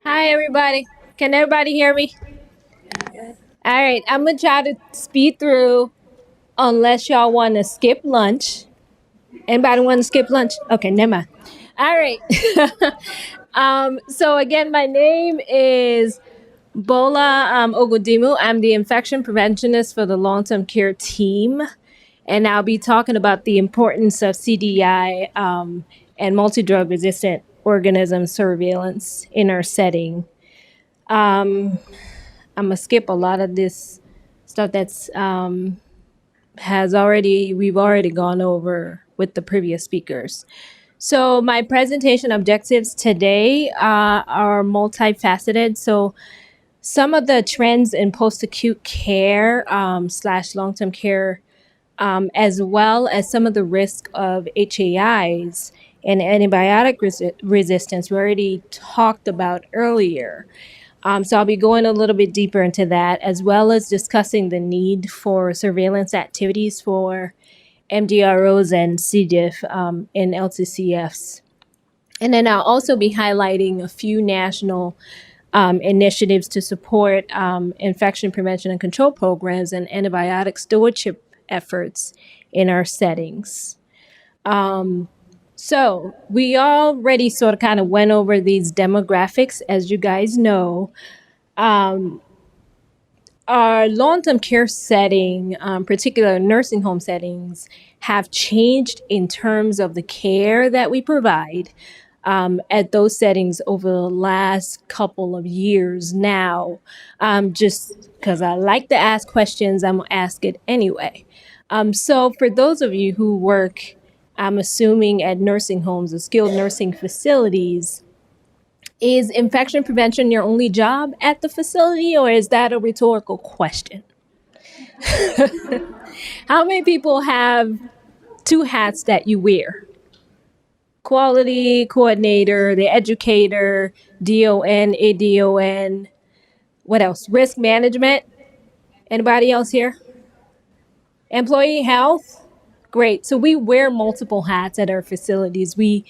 Hi, everybody. Can everybody hear me? All right, I'm gonna try to speed through unless y'all want to skip lunch. Anybody want to skip lunch? Okay, never mind. All right. So again, my name is Bola Ogodimu. I'm the infection preventionist for the long-term care team, and I'll be talking about the importance of CDI and multi-drug resistant organism surveillance in our setting. I'm gonna skip a lot of this stuff that's we've already gone over with the previous speakers. So my presentation objectives today are multifaceted. So some of the trends in post-acute care slash long-term care, as well as some of the risk of HAIs and antibiotic resistance we already talked about earlier. So I'll be going a little bit deeper into that, as well as discussing the need for surveillance activities for MDROs and CDIF and LTCFs. And then I'll also be highlighting a few national initiatives to support infection prevention and control programs and antibiotic stewardship efforts in our settings. So we already sort of kind of went over these demographics, as you guys know. Our long-term care setting, particular nursing home settings, have changed in terms of the care that we provide at those settings over the last couple of years now. Just because I like to ask questions, I'm going to ask it anyway. So for those of you who work, I'm assuming at nursing homes or skilled nursing facilities, is infection prevention your only job at the facility, or is that a rhetorical question? How many people have two hats that you wear? Quality coordinator, the educator, DON, ADON, what else? Risk management. Anybody else here? Employee health. Great. So we wear multiple hats at our facilities. We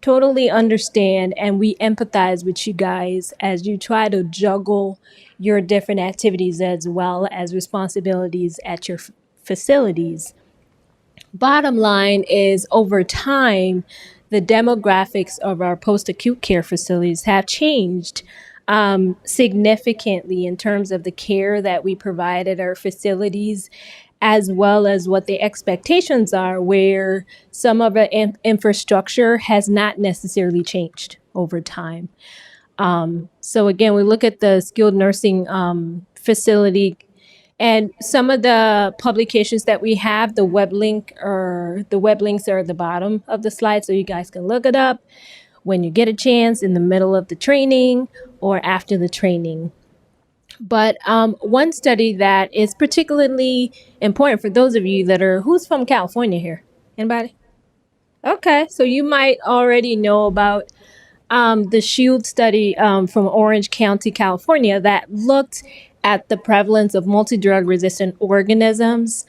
totally understand and we empathize with you guys as you try to juggle your different activities as well as responsibilities at your facilities. Bottom line is, over time, the demographics of our post-acute care facilities have changed significantly in terms of the care that we provide at our facilities, as well as what the expectations are, where some of the infrastructure has not necessarily changed over time. So again, we look at the skilled nursing facility, and some of the publications that we have, the web links are at the bottom of the slide, so you guys can look it up when you get a chance in the middle of the training or after the training. But one study that is particularly important for those of you who's from California here? Anybody? Okay, so you might already know about the SHIELD study from Orange County, California, that looked at the prevalence of multi-drug resistant organisms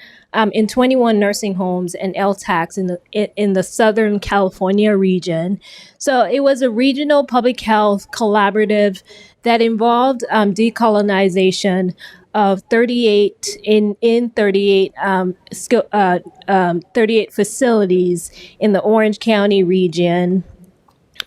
in 21 nursing homes and LTACs in the Southern California region. So it was a regional public health collaborative that involved decolonization of 38 38 facilities in the Orange County region,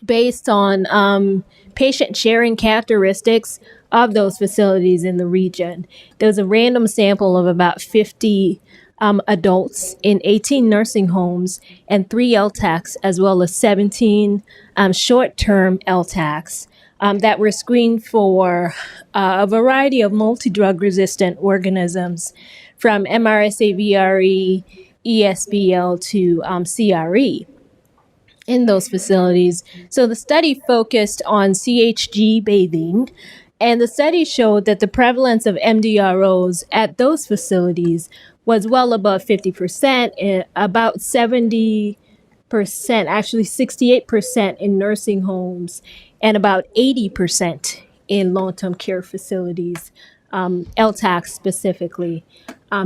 based on patient sharing characteristics of those facilities in the region. There's a random sample of about 50 adults in 18 nursing homes and 3 LTACs, as well as 17 short-term LTACs that were screened for a variety of multi-drug resistant organisms, from MRSA, VRE, ESBL to CRE in those facilities. So the study focused on CHG bathing, and the study showed that the prevalence of MDROs at those facilities was well above 50%, about 70%, actually 68% in nursing homes, and about 80% in long-term care facilities, LTACs specifically.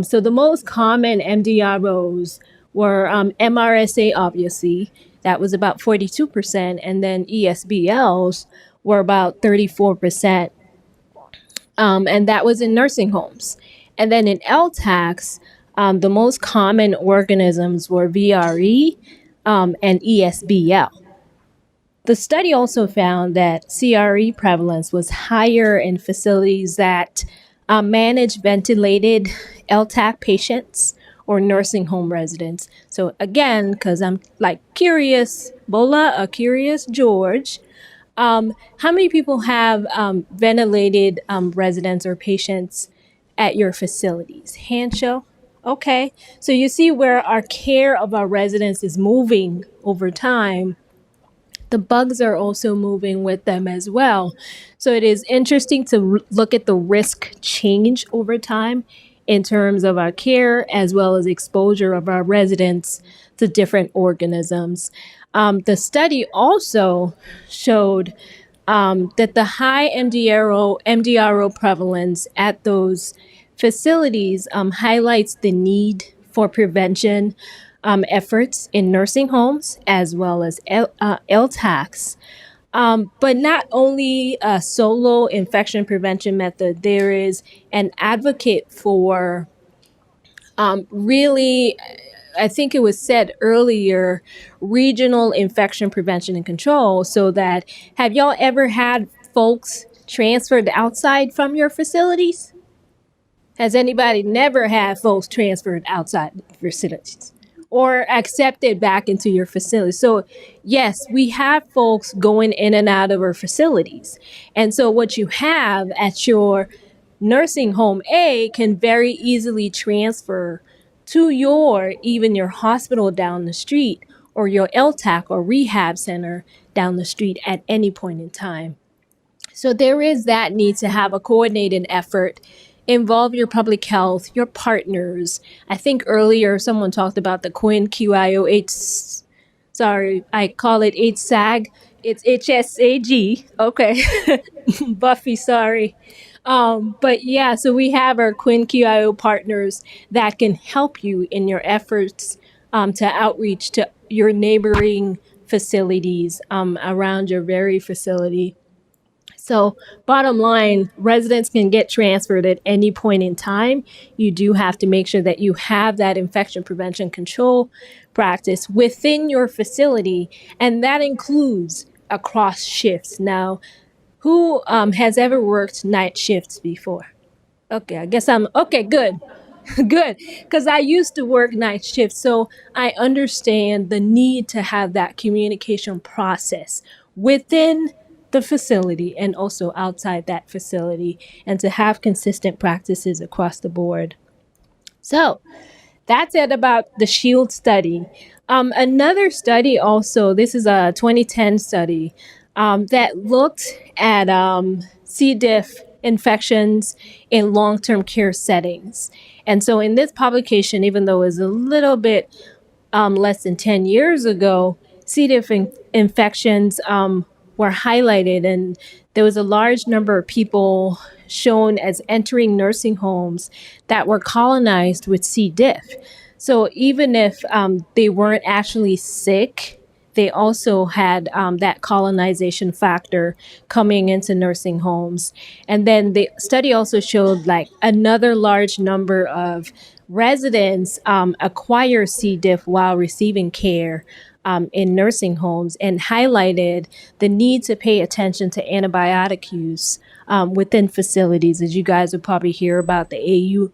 So the most common MDROs were MRSA, obviously, that was about 42%, and then ESBLs were about 34%. And that was in nursing homes. And then in LTACs, the most common organisms were VRE and ESBL. The study also found that CRE prevalence was higher in facilities that manage ventilated LTAC patients or nursing home residents. So again, because I'm like curious, Bola, a curious George, how many people have ventilated residents or patients at your facilities? Hand show? Okay. So you see where our care of our residents is moving over time. The bugs are also moving with them as well. So it is interesting to look at the risk change over time in terms of our care as well as exposure of our residents to different organisms. The study also showed that the high MDRO prevalence at those facilities highlights the need for prevention efforts in nursing homes as well as LTACs. But not only a solo infection prevention method, there is an advocate for really, I think it was said earlier, regional infection prevention and control. So that, have y'all ever had folks transferred outside from your facilities? Has anybody never had folks transferred outside facilities or accepted back into your facility? So yes, we have folks going in and out of our facilities. And so what you have at your nursing home A can very easily transfer to even your hospital down the street or your LTAC or rehab center down the street at any point in time. So there is that need to have a coordinated effort, involve your public health, your partners. I think earlier someone talked about the Quinn QIOH. Sorry, I call it HSAG. It's HSAG. Okay. Buffy, sorry. But yeah, so we have our Quinn QIO partners that can help you in your efforts to outreach to your neighboring facilities around your very facility. So bottom line, residents can get transferred at any point in time. You do have to make sure that you have that infection prevention control practice within your facility, and that includes across shifts. Now, who has ever worked night shifts before? Okay, I guess I'm okay, good. Good, because I used to work night shifts, so I understand the need to have that communication process within the facility and also outside that facility, and to have consistent practices across the board. So that's it about the SHIELD study. Another study also, this is a 2010 study that looked at C. diff infections in long-term care settings. And so in this publication, even though it was a little bit less than 10 years ago, C. diff infections were highlighted, and there was a large number of people shown as entering nursing homes that were colonized with C. diff. So even if they weren't actually sick, they also had that colonization factor coming into nursing homes. And then the study also showed like another large number of residents acquire C. diff while receiving care in nursing homes, and highlighted the need to pay attention to antibiotic use within facilities. As you guys would probably hear about the AU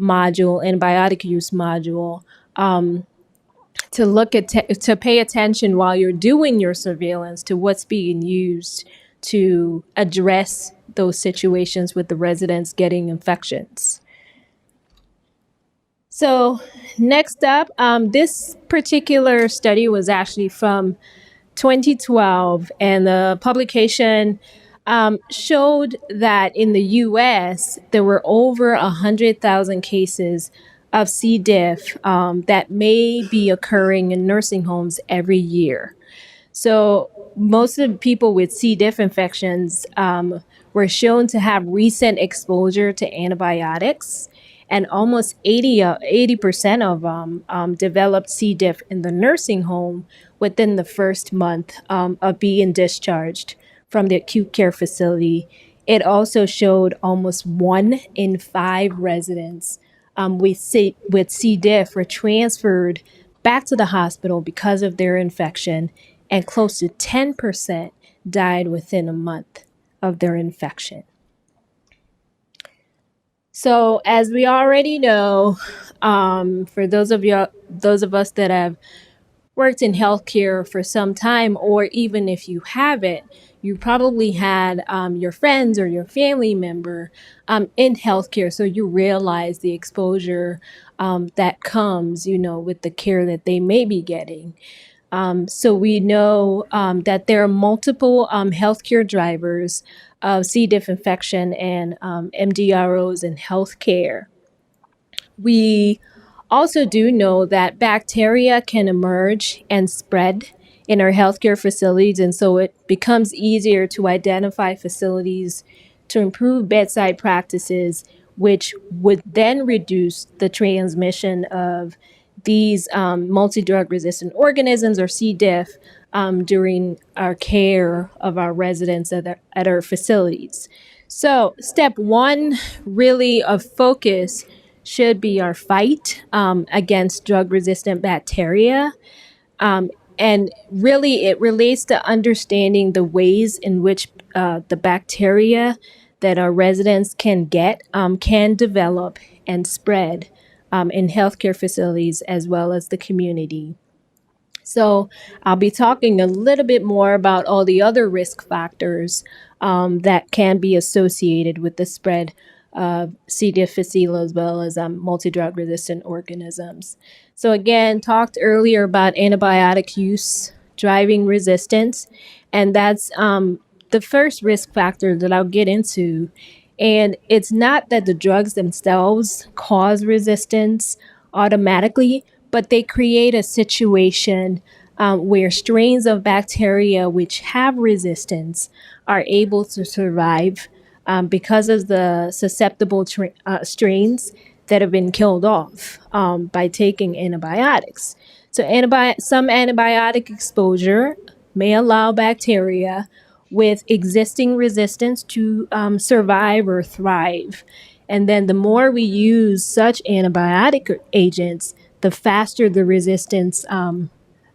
module, antibiotic use module, to look at to pay attention while you're doing your surveillance to what's being used to address those situations with the residents getting infections. So next up, this particular study was actually from 2012, and the publication showed that in the US, there were over 100,000 cases of C. diff that may be occurring in nursing homes every year. So most of the people with C. diff infections were shown to have recent exposure to antibiotics, and almost 80% of them developed C. diff in the nursing home within the first month of being discharged from the acute care facility, it also showed almost 1 in 5 residents with C. diff were transferred back to the hospital because of their infection, and close to 10% died within a month of their infection. So, as we already know, for those of us that have worked in healthcare for some time, or even if you haven't, you probably had your friends or your family member in healthcare, so you realize the exposure that comes, with the care that they may be getting. So we know that there are multiple healthcare drivers of C. diff infection and MDROs in healthcare. We also do know that bacteria can emerge and spread in our healthcare facilities, and so it becomes easier to identify facilities to improve bedside practices, which would then reduce the transmission of these multi-drug resistant organisms, or C. diff, during our care of our residents at our facilities. So step one really of focus should be our fight against drug-resistant bacteria. And really, it relates to understanding the ways in which the bacteria that our residents can get can develop and spread in healthcare facilities as well as the community. So I'll be talking a little bit more about all the other risk factors that can be associated with the spread of C. difficile as well as multi-drug resistant organisms. So again, talked earlier about antibiotic use driving resistance, and that's the first risk factor that I'll get into. And it's not that the drugs themselves cause resistance automatically, but they create a situation where strains of bacteria which have resistance are able to survive because of the susceptible strains that have been killed off by taking antibiotics. So some antibiotic exposure may allow bacteria with existing resistance to survive or thrive. And then the more we use such antibiotic agents, the faster the resistance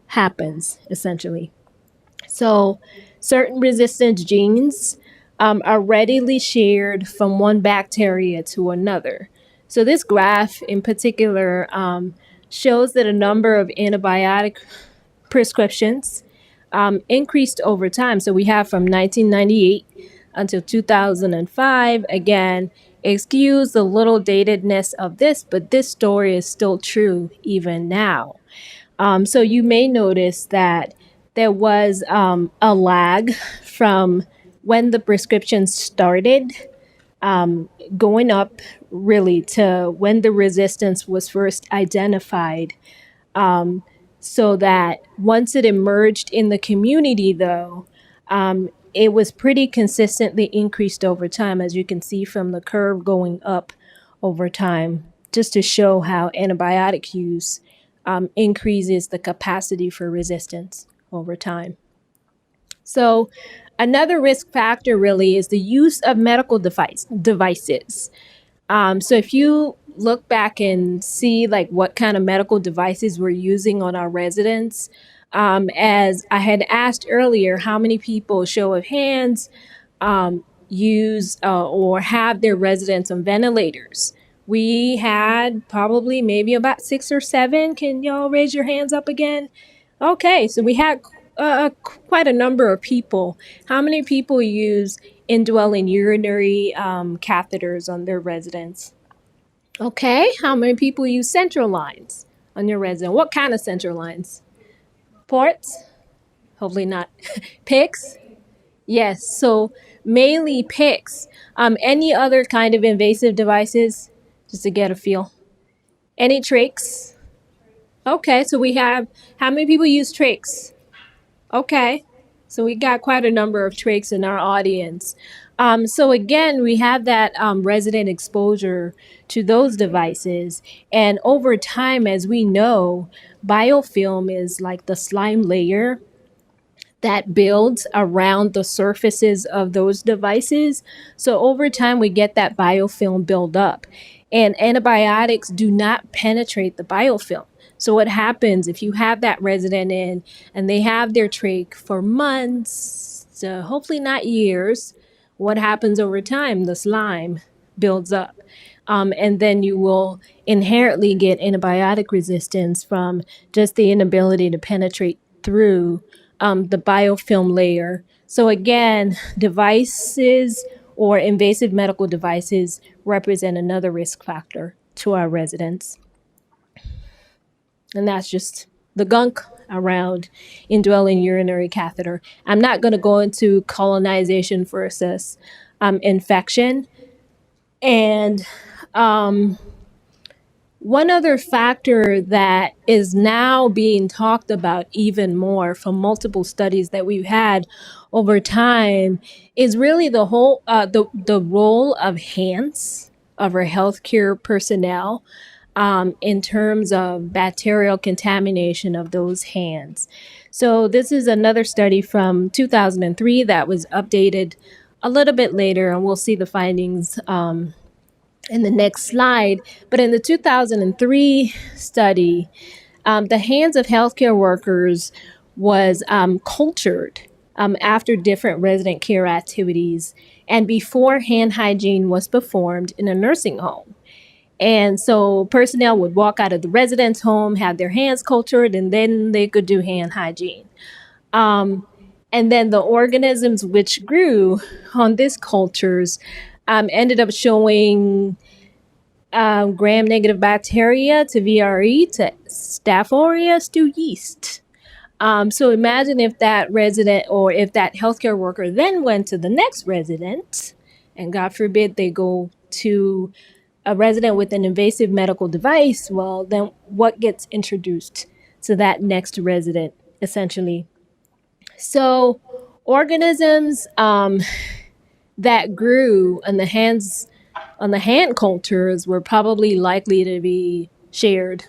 happens, essentially. So certain resistance genes are readily shared from one bacteria to another. So this graph in particular shows that a number of antibiotic prescriptions increased over time. So we have from 1998 until 2005. Again, excuse the little datedness of this, but this story is still true even now. So you may notice that there was a lag from when the prescriptions started going up really to when the resistance was first identified. So that once it emerged in the community, though, it was pretty consistently increased over time, as you can see from the curve going up over time, just to show how antibiotic use increases the capacity for resistance over time. So another risk factor really is the use of medical devices. So if you look back and see like what kind of medical devices we're using on our residents, as I had asked earlier, how many people, show of hands, use or have their residents on ventilators? We had probably maybe about 6 or 7. Can y'all raise your hands up again? Okay, so we had quite a number of people. How many people use indwelling urinary catheters on their residents? Okay, how many people use central lines on your resident? What kind of central lines? Ports? Hopefully not. PICs? Yes, so mainly PICs. Any other kind of invasive devices? Just to get a feel. Any trachs? Okay, so we have, how many people use trachs? Okay, so we got quite a number of trachs in our audience. So again, we have that resident exposure to those devices. And over time, as we know, biofilm is like the slime layer that builds around the surfaces of those devices. So over time, we get that biofilm build up. And antibiotics do not penetrate the biofilm. So what happens if you have that resident in and they have their trach for months, hopefully not years, what happens over time? The slime builds up. And then you will inherently get antibiotic resistance from just the inability to penetrate through the biofilm layer. So again, devices or invasive medical devices represent another risk factor to our residents. And that's just the gunk around indwelling urinary catheter. I'm not going to go into colonization versus infection. And one other factor that is now being talked about even more from multiple studies that we've had over time is really the whole the role of hands of our healthcare personnel in terms of bacterial contamination of those hands. So this is another study from 2003 that was updated a little bit later, and we'll see the findings in the next slide. But in the 2003 study, the hands of healthcare workers was cultured after different resident care activities and before hand hygiene was performed in a nursing home. And so personnel would walk out of the resident's home, have their hands cultured, and then they could do hand hygiene. And then the organisms which grew on these cultures ended up showing gram-negative bacteria to VRE to Staph aureus to yeast. So imagine if that resident or if that healthcare worker then went to the next resident, and God forbid they go to a resident with an invasive medical device, well, then what gets introduced to that next resident, essentially? So organisms that grew on the hand cultures were probably likely to be shared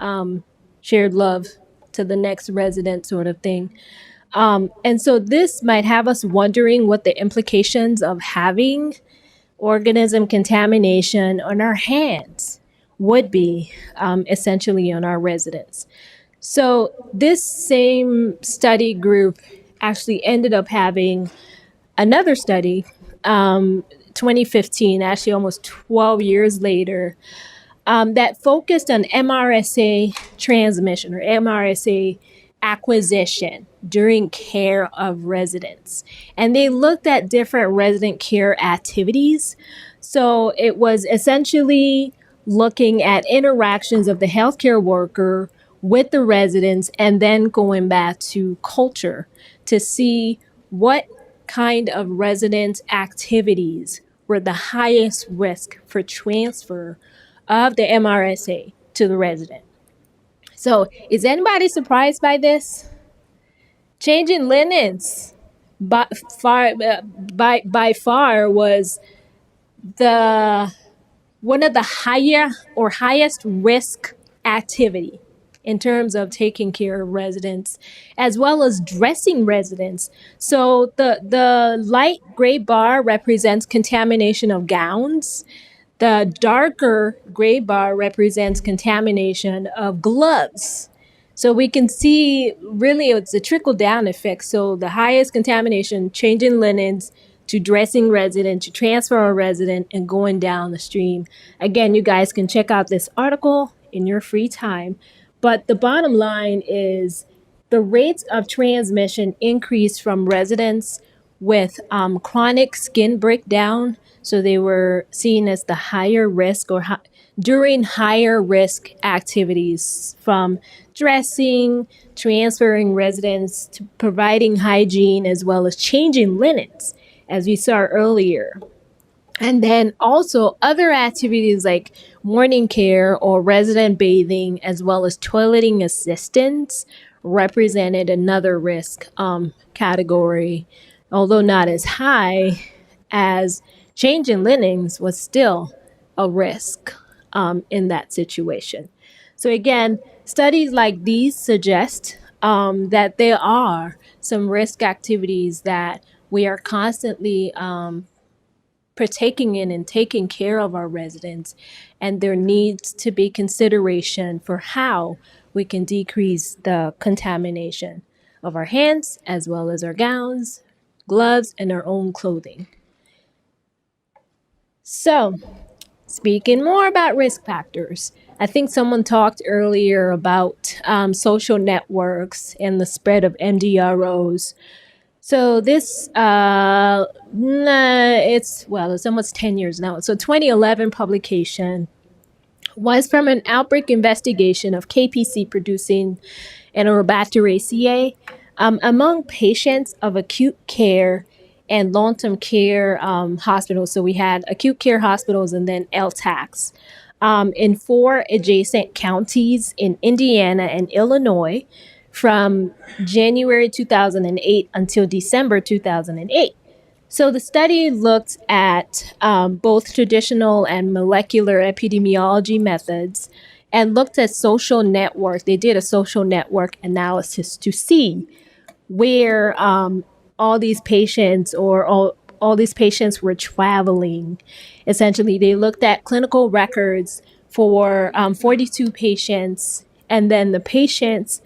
love to the next resident sort of thing. And so this might have us wondering what the implications of having organism contamination on our hands would be essentially on our residents. So this same study group actually ended up having another study, 2015, actually almost 12 years later, that focused on MRSA transmission or MRSA acquisition during care of residents. And they looked at different resident care activities. So it was essentially looking at interactions of the healthcare worker with the residents and then going back to culture to see what kind of resident activities were the highest risk for transfer of the MRSA to the resident. So is anybody surprised by this? Changing linens by far was the one of the highest risk activity in terms of taking care of residents, as well as dressing residents. So the light gray bar represents contamination of gowns. The darker gray bar represents contamination of gloves. So we can see really it's a trickle down effect. So the highest contamination, changing linens to dressing resident, to transfer a resident, and going down the stream. Again, you guys can check out this article in your free time. But the bottom line is the rates of transmission increased from residents with chronic skin breakdown. So they were seen as the higher risk or during higher risk activities from dressing, transferring residents, to providing hygiene, as well as changing linens, as we saw earlier. And then also other activities like morning care or resident bathing, as well as toileting assistance, represented another risk category, although not as high as changing linens was still a risk in that situation. So again, studies like these suggest that there are some risk activities that we are constantly partaking in and taking care of our residents, and there needs to be consideration for how we can decrease the contamination of our hands as well as our gowns, gloves, and our own clothing. So, speaking more about risk factors, I think someone talked earlier about social networks and the spread of MDROs. So this, it's almost 10 years now. So 2011 publication was from an outbreak investigation of KPC producing Enterobacteriaceae among patients of acute care and long-term care hospitals. So we had acute care hospitals and then LTACs in 4 adjacent counties in Indiana and Illinois from January 2008 until December 2008. So the study looked at both traditional and molecular epidemiology methods and looked at social networks. They did a social network analysis to see where all these patients or all these patients were traveling. Essentially, they looked at clinical records for 42 patients, and then the patients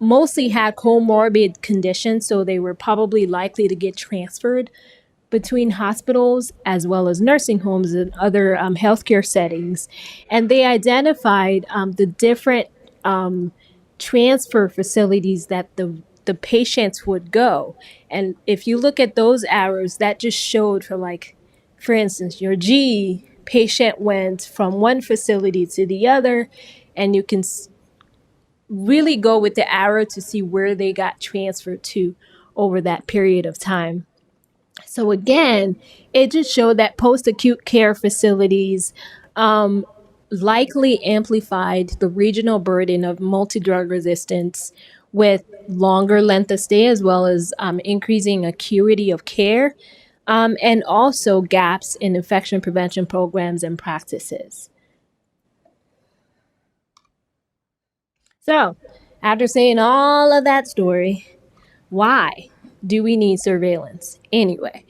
mostly had comorbid conditions, so they were probably likely to get transferred between hospitals as well as nursing homes and other healthcare settings. And they identified the different transfer facilities that the patients would go. And if you look at those arrows, that just showed for instance, your G patient went from one facility to the other, and you can really go with the arrow to see where they got transferred to over that period of time. So again, it just showed that post-acute care facilities likely amplified the regional burden of multi-drug resistance with longer length of stay as well as increasing acuity of care and also gaps in infection prevention programs and practices. So, after saying all of that story, why do we need surveillance anyway?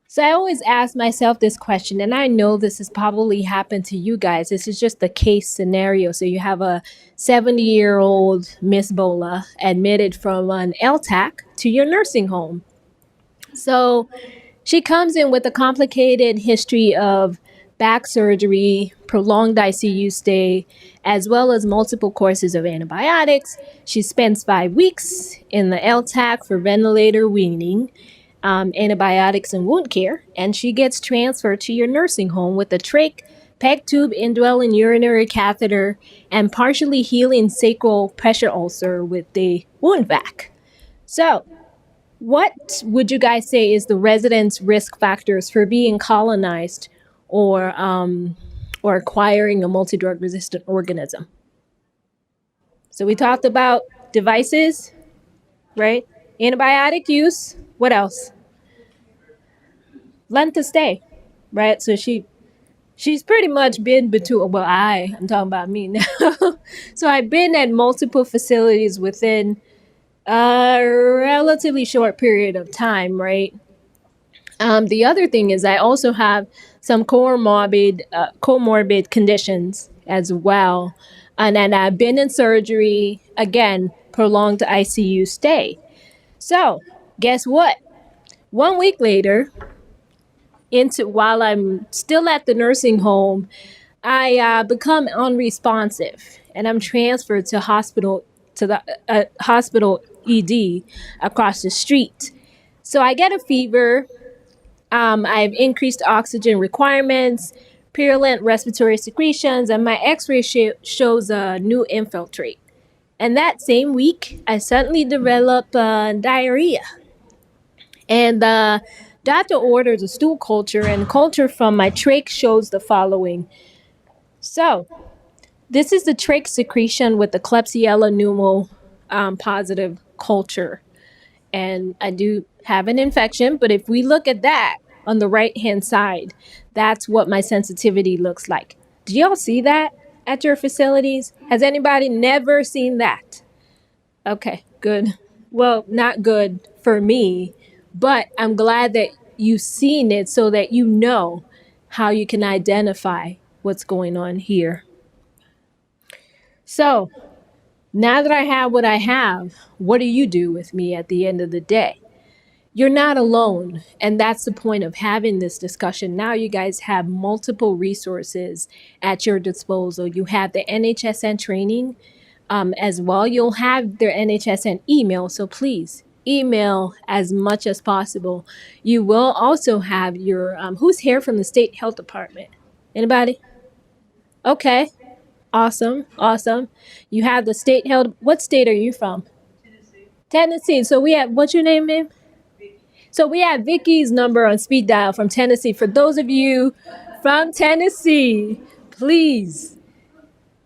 So I always ask myself this question, and I know this has probably happened to you guys. This is just the case scenario. So you have a 70-year-old Miss Bola admitted from an LTAC to your nursing home. So she comes in with a complicated history of back surgery, prolonged ICU stay, as well as multiple courses of antibiotics. She spends 5 weeks in the LTAC for ventilator weaning, antibiotics, and wound care, and she gets transferred to your nursing home with a trach, PEG tube, indwelling urinary catheter, and partially healing sacral pressure ulcer with the wound vac. So, what would you guys say is the residents' risk factors for being colonized or acquiring a multi-drug resistant organism? So we talked about devices, right? Antibiotic use. What else? Length of stay, right? So she's pretty much been between. Well, I'm talking about me now. So I've been at multiple facilities within a relatively short period of time, right? The other thing is I also have some comorbid conditions as well. And then I've been in surgery, again, prolonged ICU stay. So guess what? 1 week later, while I'm still at the nursing home, I become unresponsive and I'm transferred to the hospital ED across the street. So I get a fever. I've increased oxygen requirements, purulent respiratory secretions, and my x-ray shows a new infiltrate. And that same week, I suddenly develop diarrhea. And the doctor orders a stool culture, and culture from my trach shows the following. So this is the trach secretion with the Klebsiella pneumo positive culture. And I do have an infection, but if we look at that on the right-hand side, that's what my sensitivity looks like. Do y'all see that at your facilities? Has anybody never seen that? Okay, good. Well, not good for me, but I'm glad that you've seen it so that you know how you can identify what's going on here. So, now that I have what I have, what do you do with me at the end of the day? You're not alone. And that's the point of having this discussion. Now you guys have multiple resources at your disposal. You have the NHSN training as well. You'll have their NHSN email. So please email as much as possible. You will also have your, who's here from the state health department? Anybody? Okay. Awesome. Awesome. You have the state health. What state are you from? Tennessee. So we have, what's your name, ma'am? So we have Vicky's number on speed dial from Tennessee. For those of you from Tennessee, please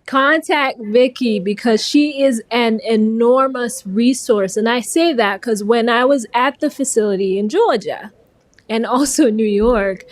contact Vicky because she is an enormous resource. And I say that because when I was at the facility in Georgia and also New York,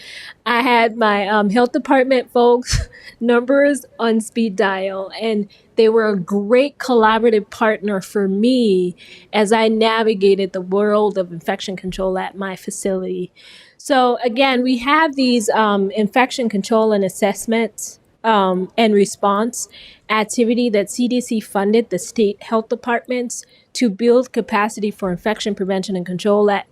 I had my health department folks numbers on speed dial, and they were a great collaborative partner for me as I navigated the world of infection control at my facility. So again, we have these infection control and assessments and response activity that CDC funded the state health departments to build capacity for infection prevention and control at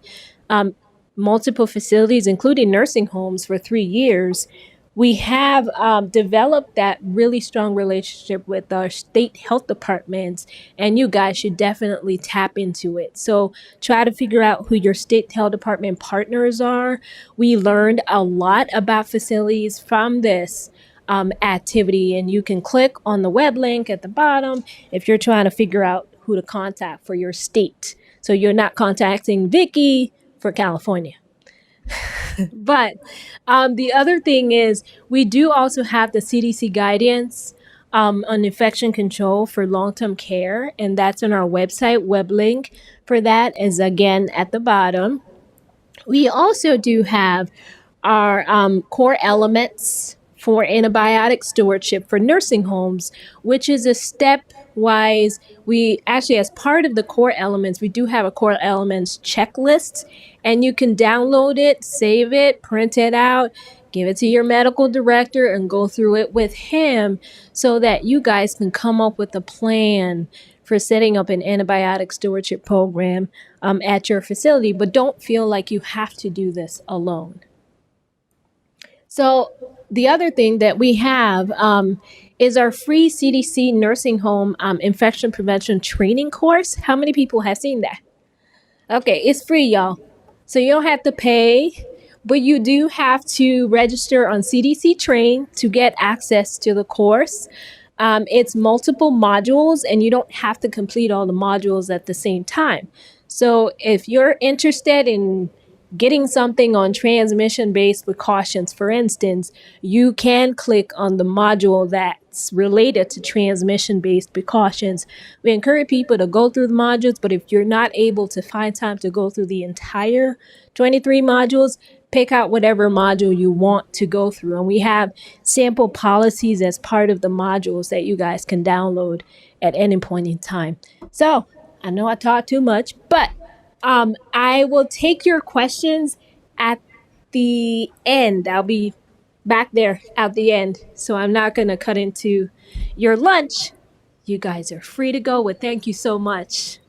multiple facilities, including nursing homes, for 3 years. We have developed that really strong relationship with our state health departments, and you guys should definitely tap into it. So try to figure out who your state health department partners are. We learned a lot about facilities from this activity, and you can click on the web link at the bottom if you're trying to figure out who to contact for your state. So you're not contacting Vicky for California. But the other thing is, we do also have the CDC guidance on infection control for long-term care, and that's on our website. Web link for that is again at the bottom. We also do have our core elements for antibiotic stewardship for nursing homes, which is a stepwise. We actually, as part of the core elements, we do have a core elements checklist, and you can download it, save it, print it out, give it to your medical director, and go through it with him so that you guys can come up with a plan for setting up an antibiotic stewardship program at your facility. But don't feel like you have to do this alone. So the other thing that we have is our free CDC nursing home infection prevention training course. How many people have seen that? Okay, it's free, y'all. So you don't have to pay, but you do have to register on CDC Train to get access to the course. It's multiple modules, and you don't have to complete all the modules at the same time. So if you're interested in getting something on transmission-based precautions, for instance, you can click on the module that's related to transmission-based precautions. We encourage people to go through the modules, but if you're not able to find time to go through the entire 23 modules, pick out whatever module you want to go through. And we have sample policies as part of the modules that you guys can download at any point in time. So I know I talked too much, but I will take your questions at the end. I'll be back there at the end. So I'm not going to cut into your lunch. You guys are free to go. Well, thank you so much.